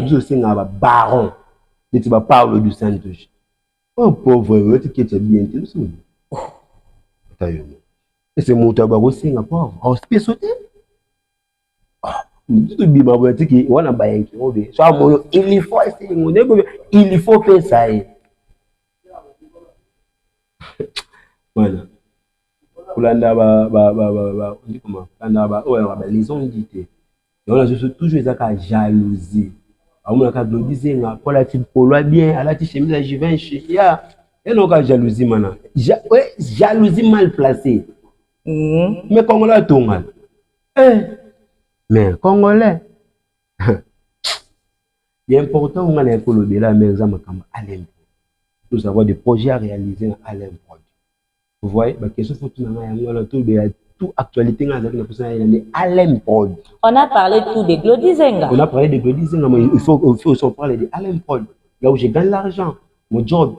biso singa ba baron ndeti ba parle du Saint-Ange. Oh pauvre, tu es bien, tu sais. Et c'est mon tabac aussi, la pauvre. On se peut sauter. Il faut faire ça. Voilà. Les ont dit. Je suis toujours jalousie. On a dit que pour bien, à la chemise à Jivin, Et non, jalousie, mana. Ouais, jalousie mal placée. Mais Congolais, tout mal. Mais Congolais. Il est important qu'on ait pour le delà, mais nous avons des projets à réaliser à l'impôt. Vous voyez, question faut tout actualité à l'impôt. On a parlé tout de Glodizenga. On a parlé de Glodizenga, mais il faut aussi parler de l'impôt. Là où je gagne l'argent, mon job.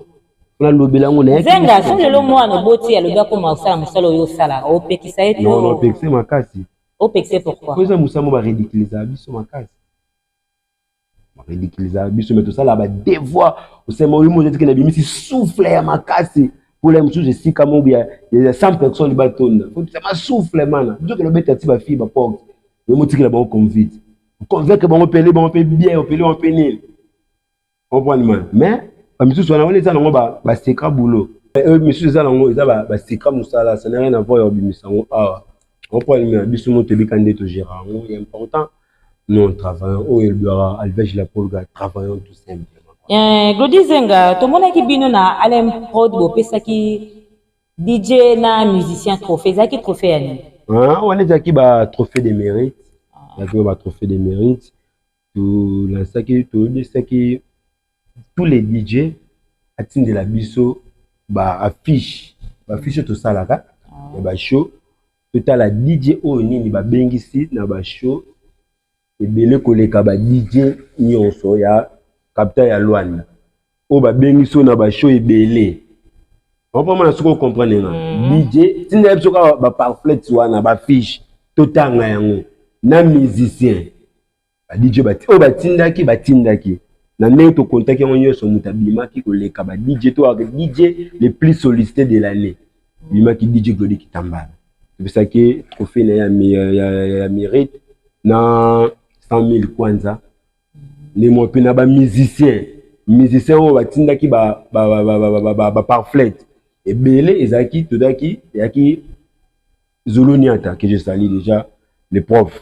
Zenga, si le mois no boti ya le gars comme ça, musalo yo sala, au pekisa eto. Non, non, pekisa makasi. Au pekisa pourquoi? Pourquoi ça musamo va ridiculiser biso makasi. Ridiculiser biso mais tout ça là ba devoir, au sema oui moi je dis que na bimisi souffle ya makasi pour les musu je si comme il y a 100 personnes ba tonne. Faut que ça ma souffle man. Dieu que le bête ti ba fille ba porte. Le moti que la ba convite. Convaincre ba on payer bien, on payer on payer. On prend man. Mais monsieur soit on est ça non ba secret boulot. Monsieur ça non ça ba secret musala, ça n'a rien à voir avec bimisango. Ah, on prend le biso mo te bikande to gérant, c'est important. Nous travaillons au Elbera, Alvej la Polga, travaillons tout simplement. Glodizenga, to mona ki bino na Alem Prod bo pesa ki DJ na musicien trophée, ça qui trophée ani. On est aquí ba trophée de mérite. Aquí ba trophée de mérite. Tout la saki tous les DJ atteint de la biso ba affiche tout ça là ka. Et ba show tout à la DJ o nini ba bengisi na ba show. Et belé koleka ba DJ nyonso ya capteur ya Luanda. O ba bengiso na ba show ebelé. On peut mana soko comprendre nga. DJ tinda biso ka ba pamphlet wana ba fiche totanga yango na musicien. Ba DJ ba o ba tindaki na ndenge to contacter yango nyonso mutabima ki koleka ba DJ to avec DJ les plus sollicités de l'année. Bima ki DJ Glody Kitambala. C'est ça que trophée na ya mérite na 100 000 kwanza. Les mots pe na ba musicien o batindaki ba pamphlet et belé ezaki todaki yaki Zoloniata que je salue déjà les profs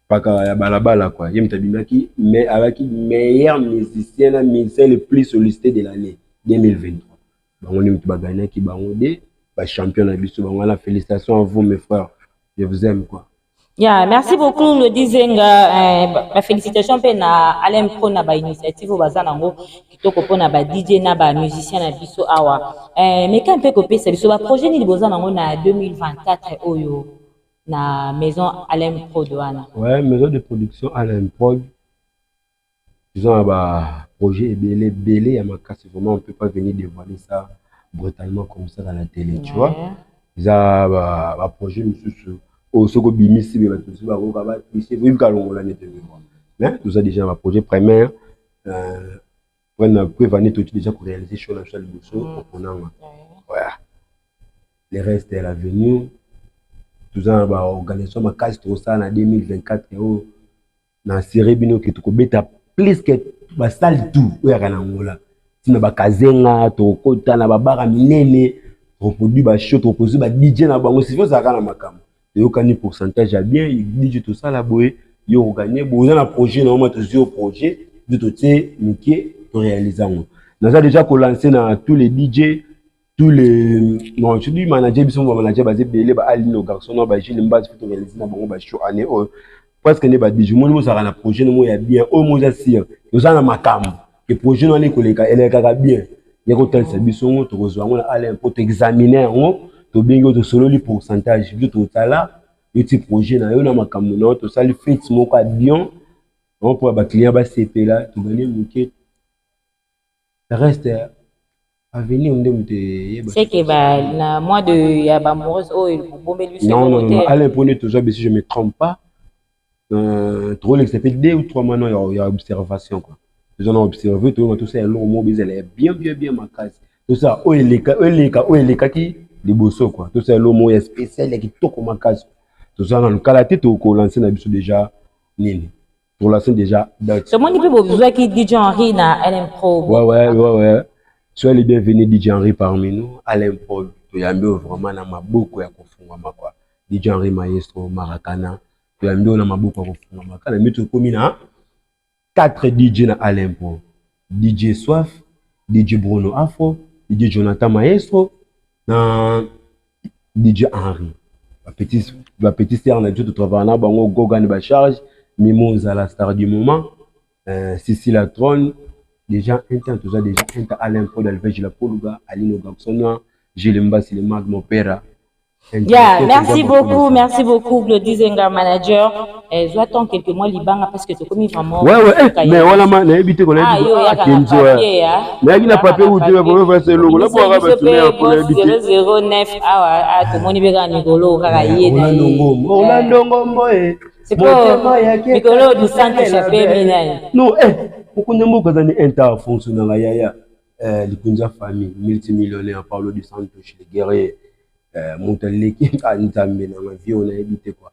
paka ya balabala quoi yem tabimaki mais avec meilleur musicien le plus sollicité de l'année 2023. Bango ni mutu bagana ki bango de ba champion na biso bango la félicitations à vous mes frères, je vous aime quoi. Yeah, merci beaucoup Glodizenga. Félicitations pour Alem Pro na ba initiative au bazana ngo kitoko pona ba DJ na ba musicien na biso awa. Mais quand peut copier c'est biso ba projet ni bazana ngo na 2024 oyo na maison Alem Pro douana. Ouais, maison de production Alem Pro. Disons ba projet belé ya makasi vraiment on peut pas venir dévoiler ça brutalement comme ça dans la télé, tu vois. Ils a ba projet monsieur au soko bimisi be batusi ba ko ba tricher vive kalongola nete mais nous a déjà un projet primaire on a prévenu tout déjà pour réaliser sur la salle de bousseau on a voilà les restes est l'avenir tout ça ba organisation ma case trop ça en 2024 na série bino que to beta plus que ba salle tout ya kanangola tina ba kazenga to kota na ba bara minene reproduit ba show to produit ba DJ na bango si faut ça kana makam yo kani pourcentage à bien il dit tout ça là boy yo gagner bon un projet normalement tu au projet de tout c'est niqué pour réaliser on a déjà lancé dans tous les DJ tous les non je dis manager biso manager basé belé ba ali no garçon no ba jile mbasi pour réaliser na bango ba show année parce que ne ba DJ mo ça na projet no ya bien au mo za sir yo ça na makambo que projet no les collègues elle ka bien ya ko tel c'est biso to ko zo on aller pour examiner on to bingo to solo li pourcentage du total le petit projet na yo na makambo na to sali fit moko bien on pour ba client ba CP là to gagner muke reste à venir on demte c'est que ba na mois de ya ba amoureuse oh il bomber lui c'est non Alain Poné toujours si je me trompe pas trop ça fait 2 ou 3 mois non il y a observation quoi ils ont observé tout ça long mot elle est bien ma case tout ça oh il est qui les bosso quoi tout ça l'homme est spécial qui toko makasi tout ça dans le cas la tête au lancer na biso déjà nini pour lancer déjà ce monde peut besoin qui DJ Henry na Alem Pro ouais soyez les bienvenus DJ Henry parmi nous Alem Pro to yambi vraiment na maboko ya kofungwa quoi DJ Henry maestro Maracana to yambi na maboko ya kofungwa makana mais to komi na 4 DJ na Alem Pro DJ Soif DJ Bruno Afro DJ Jonathan Maestro, na DJ Henry. La petite sœur, on a dit tout travail, bango Gogan Bacharge, Mimosa la star du moment, Cécile la trône, déjà Alain Paul Alvege la Poluga, Alino Gabsona, Gilles Mbassi le Mag mon père. Yeah, merci beaucoup, le Dizenga manager. J'attends quelques mois Libanga parce que c'est comme vraiment. Ouais, mais voilà, on a évité qu'on a dit. Mais il n'a pas papier où tu vas pouvoir faire ce logo. Là, pour avoir 009, ah, tout le monde est bien Nicolo, Orlando Ngombo, c'est pas Nicolo du centre échappé, Minay. Non, pour qu'on ait beaucoup d'années interfonctionnant, il y a les famille, multimillionnaires, Paulo du Santos, les guerriers. Montalé qui a une table dans la vie, on a habité quoi.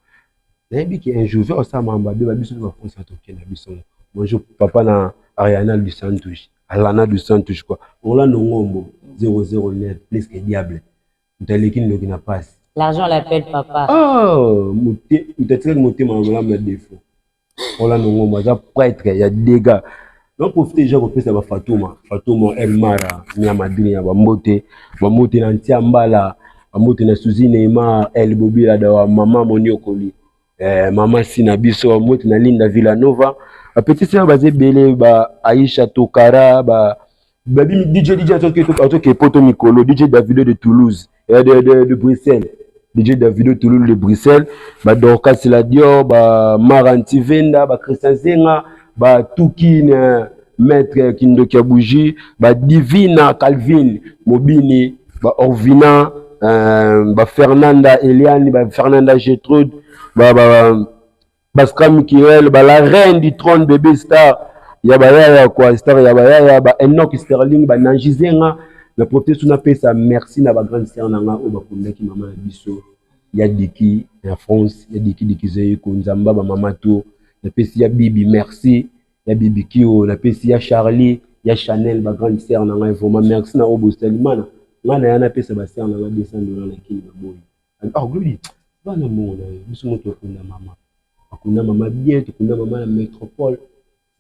On a habité un jour, ça m'a emballé, ma biche, on va penser à toquer la biche. Moi, je papa na Ariana du Santos, Alana du Santos quoi. On l'a non 009, plus que diable. Montalé qui n'a pas. L'argent l'appelle papa. Oh, monté, monté, ma me défaut. On l'a non moi, j'ai prêtre, il y a des gars. Donc, profitez, j'ai repris ça à Fatouma, Elmara, Niamadini, Bamote, Nantiambala. Amote na Suzy Neymar, El Bobi la dawa maman Moniokoli, maman Sinabiso, amote na Linda Villanova, a petit sœur basé belé ba Aïcha Tokara, ba DJ qui poto Nicolo, DJ Davido de Toulouse, de Bruxelles, DJ Davido Toulouse de Bruxelles, ba Dorcas Ladio, ba Maranti Venda, ba Christian Zenga, ba Toukin Maître Kindo Kiabouji, ba Divina Calvin Mobini, ba Orvina Fernanda Eliane, Fernanda Gertrude, Pascal Mikiel, la reine du trône bébé star, Yabaya quoi star Yabaya, Enoch Sterling, Nanjizenga, la protection n'a pas ça merci na grande sœur nanga o bakunda ki maman biso, ya Diki en France, ya Diki Zeye ko Nzamba ba mama to, la pesi ya Bibi merci, ya Bibi Kio, la pesi ya Charlie, ya Chanel ba grande sœur nanga vraiment merci na Obo Salimana. Ngana yana pesa basi on a $200 na kili boy. Ah glory. Bana mona, biso moto kunda mama. Akunda mama bien, tukunda mama la métropole.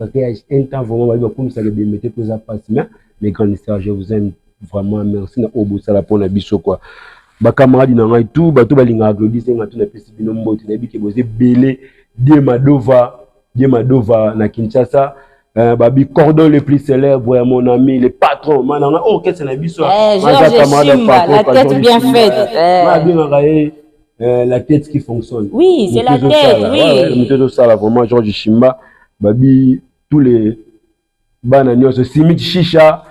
Ça fait un temps vraiment ba comme ça le bien mettre pour ça passe mais mes grands sœurs, je vous aime vraiment merci na obo sala pona biso quoi. Ba camarade na ngai tout, ba to balinga gloriser ngatu na pesa bino mbote na biki boze belé Die Madova na Kinshasa. Babi cordon le plus célèbre, mon ami, le patron, mananga, oh, qu'est-ce que c'est la biso? Georges Chimba, la tête bien faite. La tête qui fonctionne. Oui, c'est la tête, oui. Le ça, là, vraiment, Georges Chimba, Babi, tous les bananios, Simit Chicha,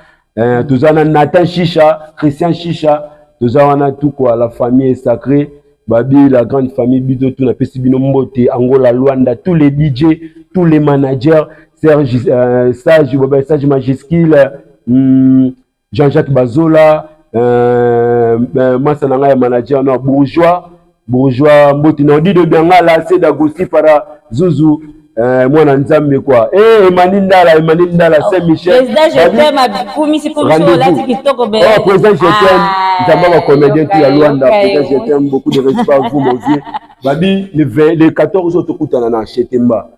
Touzana Nathan Chicha, Christian Chicha, Touzana tout quoi, la famille est sacrée, Babi, la grande famille, Bido, tout na Pesibino Mbote, Angola, Luanda, tous les DJ, tous les managers, Sage Majiskil, Jean-Jacques Bazola, Massananga manager, bourgeois, Mboti, on dit de Bengala, c'est d'Agosti para Zouzou, moi Nzambe quoi. Emanindala, Saint-Michel. Président, je t'aime, oh, président, je t'aime, Nzamba comédien, tu as Luanda, président, je t'aime, beaucoup de respect à vous, mon vieux. Babi, les 14 autres coups, on a Chetemba.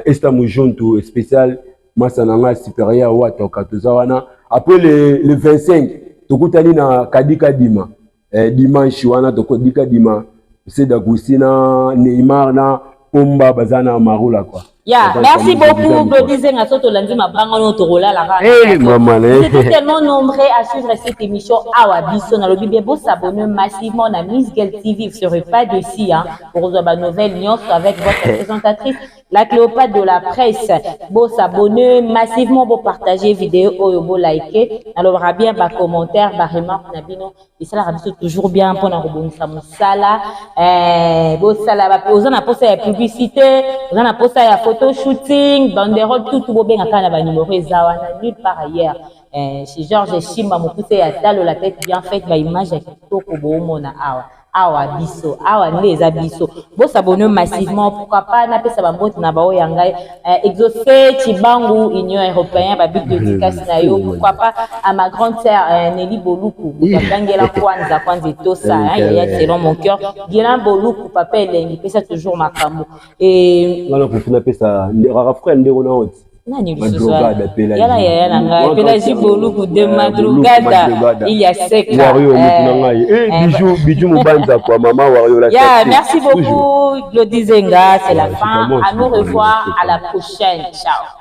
Esta Mujonto spécial Massananga supérieur Wata Katozawana. Après le 25, Tokutani na Kadika Dima. Dimanche wana Tokodika Dima. C'est d'Agustina, Neymar na Pomba Bazana Marula quoi. Yeah, merci beaucoup, Glodize Ngasoto Landima Bangono Torola la Vous êtes tellement nombreux à suivre cette émission Awa Biso na lobi bien s'abonner massivement à Miss Girl TV, vous serez pas de si hein pour avoir une nouvelle news avec votre présentatrice la Cléopâtre de la presse. Bon s'abonner massivement, bon partager vidéo, bon liker, alors bien bas commentaire, bas remarque nabino et ça la toujours bien pour na rebondir musala bon sala ba ozana posa ya publicité, ozana posa ya photo shooting, banderole tout bien akana ba numéro ezawana nulle part ailleurs. Chez Georges Chimba mokuse ya talo la tête bien faite ba image ya kitoko bo mona awa biso awa les abiso bo s'abonner massivement pourquoi pas na pesa ba mboti na ba oyanga exaucer Chibangu union européen ba big dédicace na yo pourquoi pas à ma grande sœur Nelly Boluku bangela kwanza to ça il y a selon mon cœur Guérin Boluku papa elengi pesa toujours makambo et voilà pour na pesa rara frère ndeko na hot Nani Madrugada, Pélagie. Yala yala Pélagie Boluku de madrugada. Il y a sec. Wario Bijou Moubanza quoi, maman Wario la. Merci beaucoup Glody Zenga, c'est la fin. À nous revoir à la prochaine. Ciao.